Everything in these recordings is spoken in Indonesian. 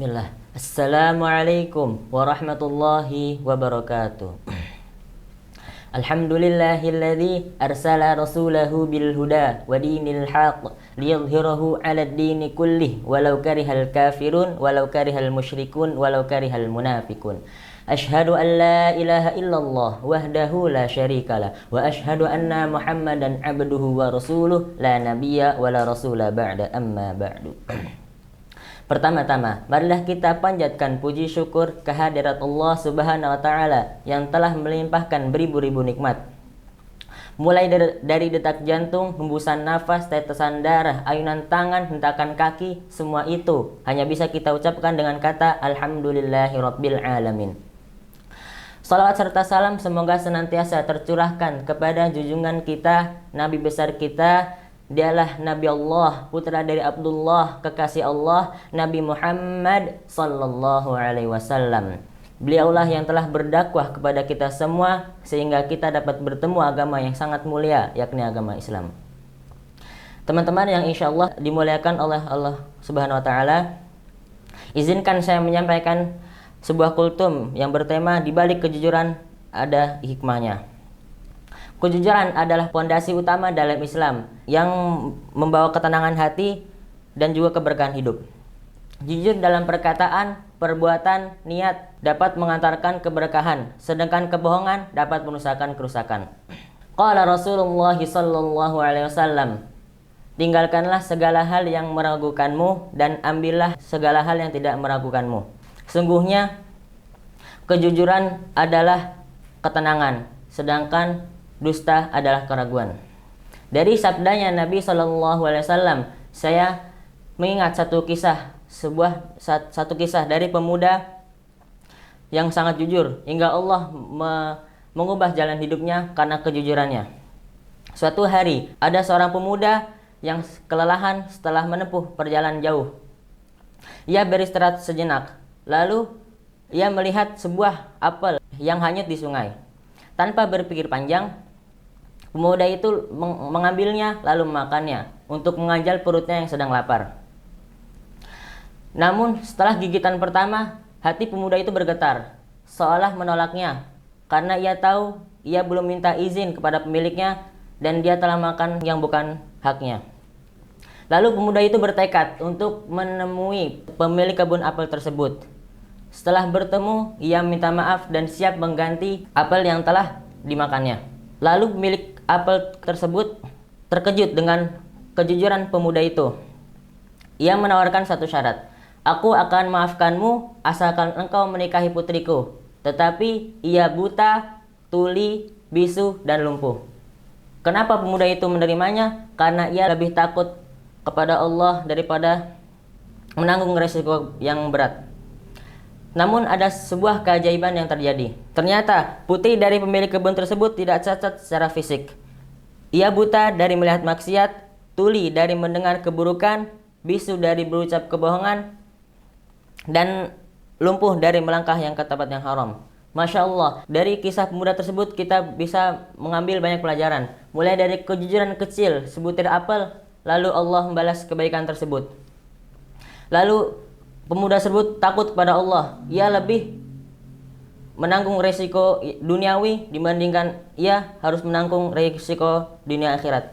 Bismillah. Assalamualaikum warahmatullahi wabarakatuh. Alhamdulillahilladzi arsala rasulahu bil huda wa dinil haqq liyadhhirahu 'alad dini kullih walau karihal kafirun walau karihal musyrikun walau karihal munafiqun. Ashhadu an la ilaha illallah wahdahu la syarikalah wa ashhadu anna Muhammadan 'abduhu wa rasuluh la nabiyya wa la rasula ba'da amma ba'du. Pertama-tama, marilah kita panjatkan puji syukur kehadirat Allah Subhanahu wa Ta'ala yang telah melimpahkan beribu-ribu nikmat. Mulai dari detak jantung, hembusan nafas, tetesan darah, ayunan tangan, hentakan kaki, semua itu hanya bisa kita ucapkan dengan kata Alhamdulillahirabbil alamin. Salawat serta salam semoga senantiasa tercurahkan kepada junjungan kita, Nabi besar kita. Dialah Nabi Allah, putra dari Abdullah, kekasih Allah, Nabi Muhammad sallallahu alaihi wasallam. Beliaulah yang telah berdakwah kepada kita semua sehingga kita dapat bertemu agama yang sangat mulia, yakni agama Islam. Teman-teman yang insya Allah dimuliakan oleh Allah Subhanahu wa Ta'ala, izinkan saya menyampaikan sebuah kultum yang bertema di balik kejujuran ada hikmahnya. Kejujuran adalah pondasi utama dalam Islam yang membawa ketenangan hati dan juga keberkahan hidup. Jujur dalam perkataan, perbuatan, niat dapat mengantarkan keberkahan, sedangkan kebohongan dapat merusakkan kerusakan. Qala Rasulullah sallallahu alaihi wasallam, tinggalkanlah segala hal yang meragukanmu dan ambillah segala hal yang tidak meragukanmu. Sungguhnya kejujuran adalah ketenangan, sedangkan dusta adalah keraguan. Dari sabdanya Nabi SAW, saya mengingat satu kisah dari pemuda yang sangat jujur hingga Allah mengubah jalan hidupnya karena kejujurannya. Suatu hari ada seorang pemuda yang kelelahan setelah menempuh perjalanan jauh. Ia beristirahat sejenak, lalu ia melihat sebuah apel yang hanyut di sungai. Tanpa berpikir panjang, pemuda itu mengambilnya lalu memakannya untuk mengganjal perutnya yang sedang lapar. Namun setelah gigitan pertama, hati pemuda itu bergetar, seolah menolaknya karena ia tahu ia belum minta izin kepada pemiliknya dan dia telah makan yang bukan haknya. Lalu pemuda itu bertekad untuk menemui pemilik kebun apel tersebut. Setelah bertemu, ia minta maaf dan siap mengganti apel yang telah dimakannya. Lalu pemilik apel tersebut terkejut dengan kejujuran pemuda itu. Ia menawarkan satu syarat. Aku akan maafkanmu asalkan engkau menikahi putriku. Tetapi ia buta, tuli, bisu, dan lumpuh. Kenapa pemuda itu menerimanya? Karena ia lebih takut kepada Allah daripada menanggung resiko yang berat. Namun ada sebuah keajaiban yang terjadi. Ternyata putri dari pemilik kebun tersebut tidak cacat secara fisik. Ia buta dari melihat maksiat, tuli dari mendengar keburukan, bisu dari berucap kebohongan, dan lumpuh dari melangkah yang ke tempat yang haram. Masya Allah, dari kisah pemuda tersebut kita bisa mengambil banyak pelajaran. Mulai dari kejujuran kecil, sebutir apel, lalu Allah membalas kebaikan tersebut. Lalu pemuda tersebut takut kepada Allah. Ia lebih menanggung resiko duniawi dibandingkan ia harus menanggung resiko dunia akhirat.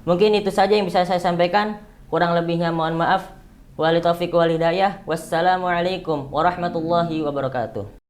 Mungkin itu saja yang bisa saya sampaikan. Kurang lebihnya mohon maaf. Wali taufiq wal hidayah. Wassalamualaikum warahmatullahi wabarakatuh.